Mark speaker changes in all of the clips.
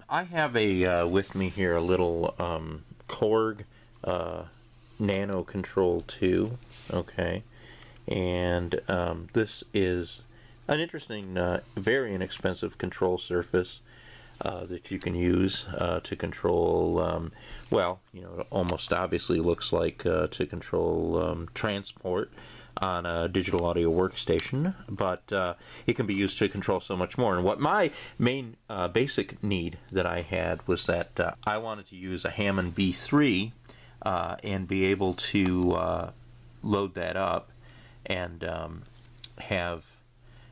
Speaker 1: I have a with me here a little Korg NanoKontrol2, okay, and this is an interesting, very inexpensive control surface that you can use to control, well, you know, it almost obviously looks like to control transport on a digital audio workstation, but it can be used to control so much more. And what my main basic need that I had was that I wanted to use a Hammond B3 and be able to load that up and have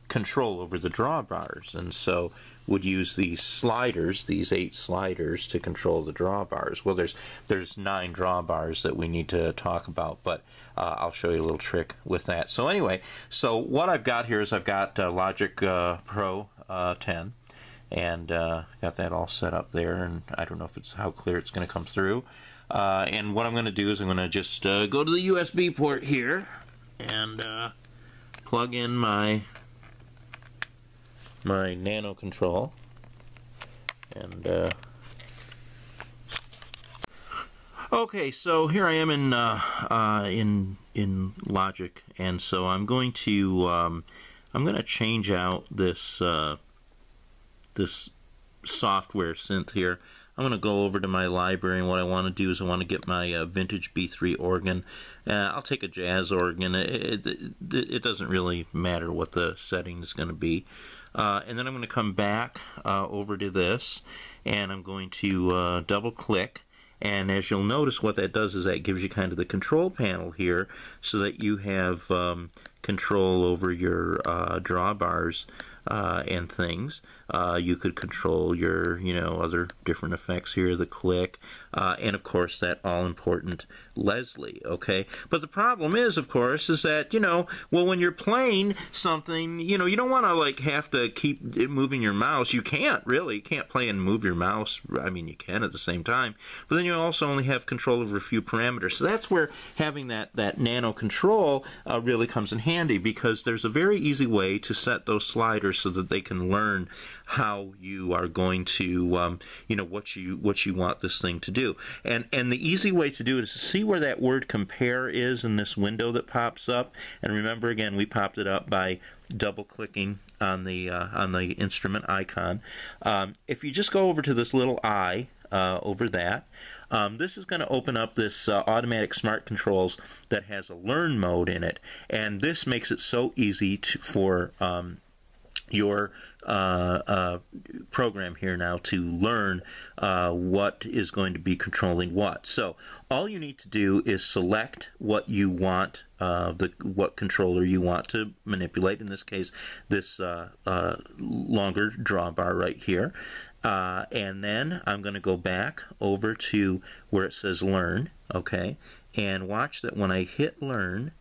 Speaker 1: control over the drawbars, and so would use these sliders, these 8 sliders, to control the drawbars. Well, there's 9 drawbars that we need to talk about, but I'll show you a little trick with that. So anyway, so what I've got here is I've got Logic Pro 10, and got that all set up there, and I don't know if it's how clear it's going to come through. And what I'm going to do is I'm going to just go to the USB port here and plug in my NanoKontrol, and okay, so here I am in Logic, and so I'm going to change out this this software synth here. I'm going to go over to my library, and what I want to do is I want to get my vintage B3 organ. I'll take a jazz organ. It doesn't really matter what the setting is going to be. And then I'm going to come back over to this, and I'm going to double click, and as you'll notice, what that does is that gives you kind of the control panel here so that you have control over your drawbars and things. You could control your, you know, other different effects here, the click, and of course that all-important Leslie, okay? But the problem is, of course, is that, you know, well, when you're playing something, you know, you don't want to, like, have to keep moving your mouse. You can't, really. You can't play and move your mouse. I mean, you can at the same time, but then you also only have control over a few parameters. So that's where having that NanoKontrol really comes in handy, because there's a very easy way to set those sliders so that they can learn how you are going to, you know, what you want this thing to do. And the easy way to do it is to see where that word compare is in this window that pops up. And remember, again, we popped it up by double clicking on the instrument icon. If you just go over to this little eye over that, this is going to open up this automatic smart controls that has a learn mode in it, and this makes it so easy for your program here now to learn what is going to be controlling what. So all you need to do is select what you want, what controller you want to manipulate. In this case, this longer drawbar right here. And then I'm going to go back over to where it says learn, okay, and watch that when I hit learn,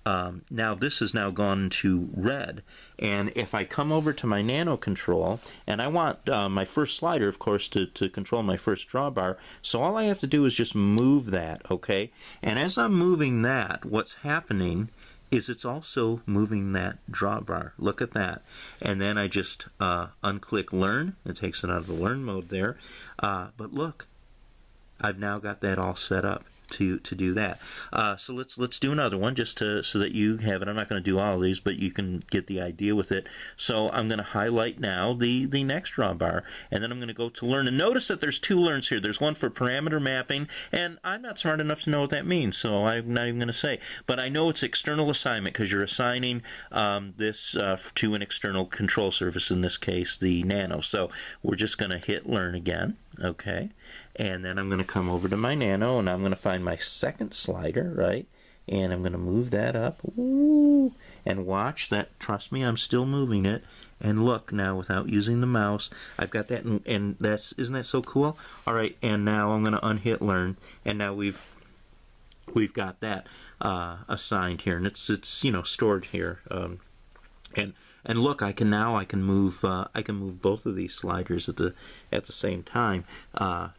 Speaker 1: now this has now gone to red, and if I come over to my NanoKontrol, and I want my first slider, of course, to control my first drawbar, so all I have to do is just move that, okay, and as I'm moving that, what's happening is it's also moving that drawbar. Look at that. And then I just unclick learn. It takes it out of the learn mode there. But look, I've now got that all set up to do that. So let's do another one just so that you have it. I'm not going to do all of these, but you can get the idea with it. So I'm going to highlight now the next drawbar, and then I'm going to go to learn. And notice that there's 2 learns here. There's one for parameter mapping, and I'm not smart enough to know what that means, so I'm not even going to say. But I know it's external assignment because you're assigning this to an external control surface, in this case the Nano. So we're just going to hit learn again, okay? And then I'm going to come over to my Nano, and I'm going to find my second slider, right? And I'm going to move that up. Ooh, and watch that. Trust me, I'm still moving it. And look now, without using the mouse, I've got that, and isn't that so cool? All right, and now I'm going to unhit learn, and now we've got that assigned here, and it's you know, stored here. And look, I can move both of these sliders at the same time.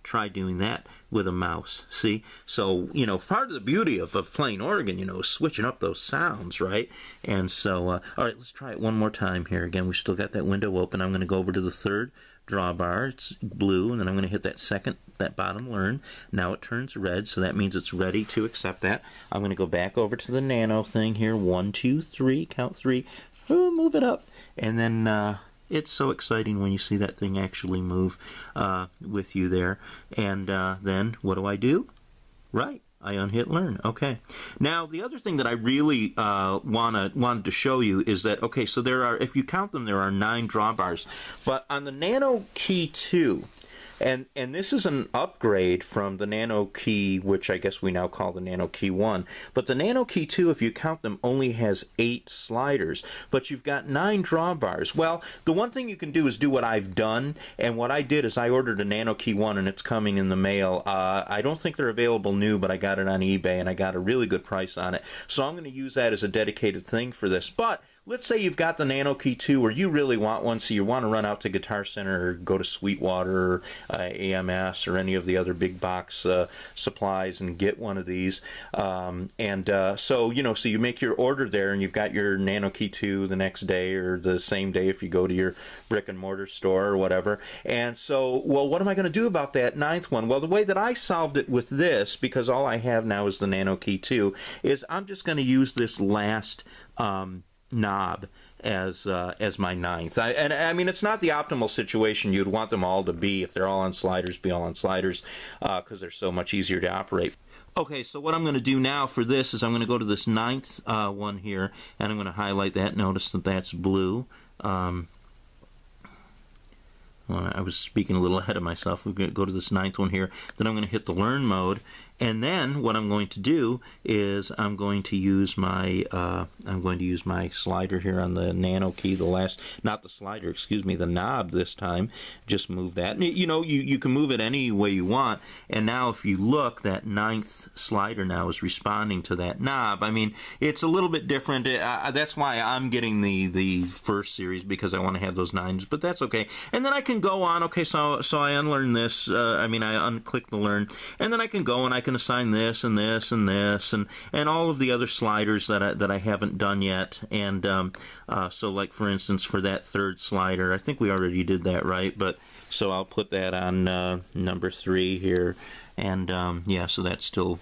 Speaker 1: Try doing that with a mouse. See? So, you know, part of the beauty of playing organ, you know, is switching up those sounds, right? And so, all right, let's try it one more time here. Again, we still got that window open. I'm going to go over to the third drawbar. It's blue, and then I'm going to hit that bottom learn. Now it turns red, so that means it's ready to accept that. I'm going to go back over to the nano thing here. 1, 2, 3, count 3. Oh, move it up, and then it's so exciting when you see that thing actually move with you there. And then what do? Right, I unhit learn. Okay. Now the other thing that I really wanted to show you is that, okay, so there are, if you count them, there are 9 drawbars, but on the NanoKey2, and this is an upgrade from the NanoKey, which I guess we now call the NanoKey1. But the NanoKey2, if you count them, only has 8 sliders. But you've got 9 drawbars. Well, the one thing you can do is do what I've done. And what I did is I ordered a NanoKey1, and it's coming in the mail. I don't think they're available new, but I got it on eBay, and I got a really good price on it. So I'm going to use that as a dedicated thing for this. But let's say you've got the NanoKey2 or you really want one, so you want to run out to Guitar Center or go to Sweetwater or AMS or any of the other big box supplies and get one of these. So you make your order there and you've got your NanoKey2 the next day or the same day if you go to your brick and mortar store or whatever. And so, well, what am I going to do about that 9th one? Well, the way that I solved it with this, because all I have now is the NanoKey2, is I'm just going to use this last knob as my 9th. I mean, it's not the optimal situation. You'd want them all to be, if they're all on sliders, be all on sliders, because they're so much easier to operate. Okay, so what I'm going to do now for this is I'm going to go to this 9th one here, and I'm going to highlight that. Notice that that's blue. Well, I was speaking a little ahead of myself. We're going to go to this 9th one here. Then I'm going to hit the learn mode, and then what I'm going to do is I'm going to use my slider here on the nano key. Not the slider, excuse me, the knob this time. Just move that. You can move it any way you want. And now if you look, that 9th slider now is responding to that knob. I mean, it's a little bit different. That's why I'm getting the first series, because I want to have those 9s. But that's okay. And then I can go on. Okay, so I unlearn this. I unclick the learn, and then I can go and I can assign this and this and this and all of the other sliders that I haven't done yet. And so, like for instance, for that 3rd slider, I think we already did that, right? But so I'll put that on number 3 here. And yeah, so that's still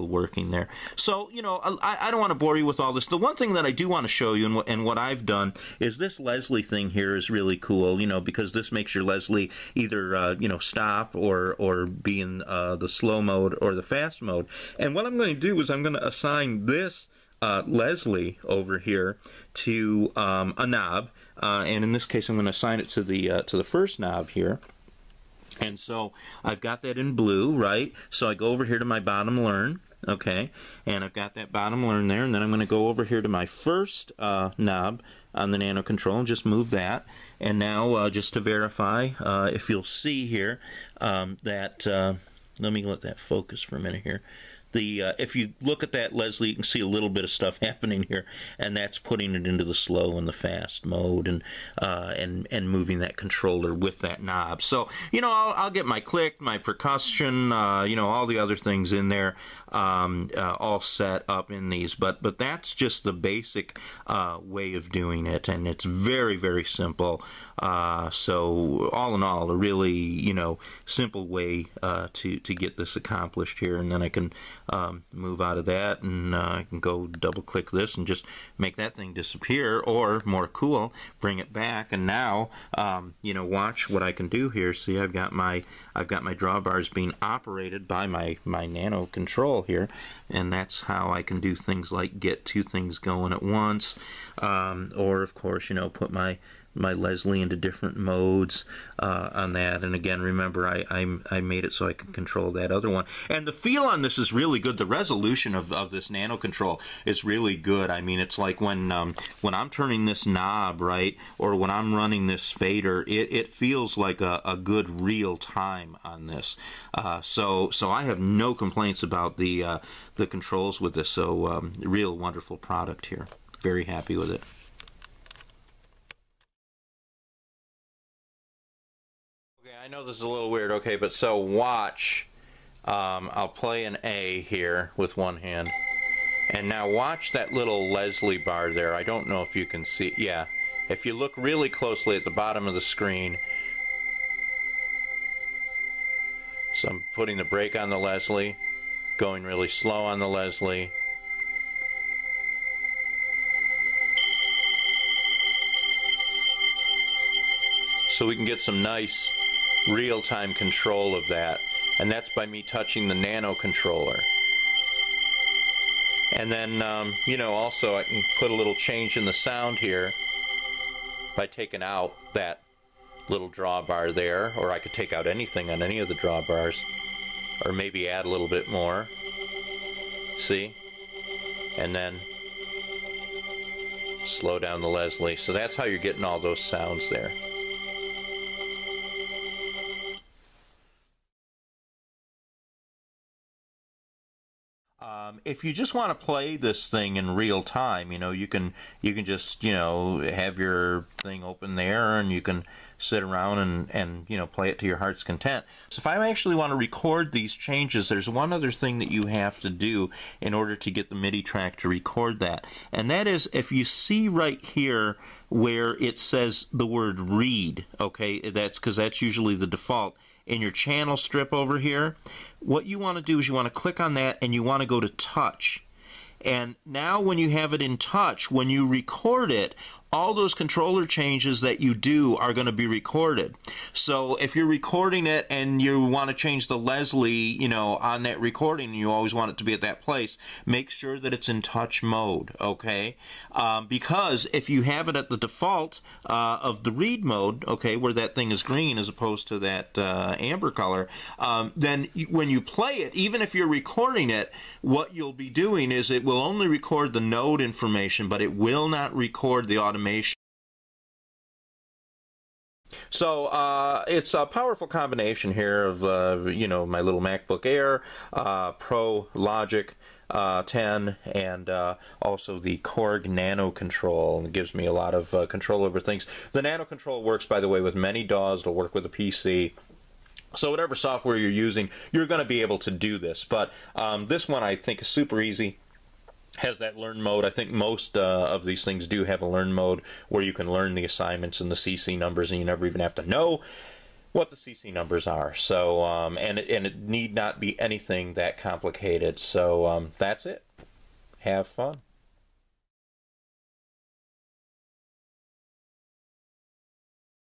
Speaker 1: working there. So, I don't want to bore you with all this. The one thing that I do want to show you, and what I've done, is this Leslie thing here is really cool, because this makes your Leslie either, stop or be in the slow mode or the fast mode. And what I'm going to do is I'm going to assign this Leslie over here to a knob. And in this case, I'm going to assign it to the first knob here. And so I've got that in blue, right? So I go over here to my bottom learn, okay? And I've got that bottom learn there, and then I'm going to go over here to my first knob on the NanoKontrol and just move that. And now, just to verify, if you'll see here, let me let that focus for a minute here. If you look at that, Leslie, you can see a little bit of stuff happening here, and that's putting it into the slow and the fast mode, and moving that controller with that knob. So, I'll get my click, my percussion, all the other things in there, all set up in these. But that's just the basic way of doing it, and it's very, very simple. So all in all, a really simple way to get this accomplished here. And then I can move out of that, and I can go double click this and just make that thing disappear, or more cool, bring it back. And now watch what I can do here. See, I've got my drawbars being operated by my NanoKontrol here, and that's how I can do things like get 2 things going at once, or of course put my Leslie into different modes on that. And again, remember, I made it so I can control that other one. And the feel on this is really good. The resolution of this NanoKontrol is really good. I mean, it's like when I'm turning this knob, right, or when I'm running this fader, it feels like a good real time on this. So I have no complaints about the controls with this. So real wonderful product here. Very happy with it. I know this is a little weird, okay, but so watch. I'll play an A here with one hand. And now watch that little Leslie bar there. I don't know if you can see. Yeah. If you look really closely at the bottom of the screen, So I'm putting the brake on the Leslie, going really slow on the Leslie. So we can get some nice real-time control of that. And that's by me touching the Nano controller. And then, you know, also I can put a little change in the sound here by taking out that little drawbar there, or I could take out anything on any of the drawbars, or maybe add a little bit more. See? And then slow down the Leslie. So that's how you're getting all those sounds there. If you just want to play this thing in real time, you know, you can just, you know, have your thing open there and you can sit around and you know, play it to your heart's content. So if I actually want to record these changes, there's one other thing that you have to do in order to get the MIDI track to record that. And that is, if you see right here where it says the word read, okay, that's because that's usually the default. In your channel strip over here, what you want to do is you want to click on that and you want to go to touch. And now when you have it in touch, when you record it, all those controller changes that you do are going to be recorded. So if you're recording it and you want to change the Leslie, you know, on that recording, and you always want it to be at that place, make sure that it's in touch mode, okay? Because if you have it at the default of the read mode, okay, where that thing is green as opposed to that amber color, then when you play it, even if you're recording it, what you'll be doing is it will only record the node information, but it will not record the automation. So it's a powerful combination here of you know, my little MacBook Air, Pro Logic 10, and also the Korg NanoKontrol. It gives me a lot of control over things. The NanoKontrol works, by the way, with many DAWs. It'll work with a PC. So whatever software you're using, you're going to be able to do this. But this one I think is super easy. Has that learn mode. I think most of these things do have a learn mode where you can learn the assignments and the CC numbers, and you never even have to know what the CC numbers are. So and it need not be anything that complicated. So that's it. Have fun.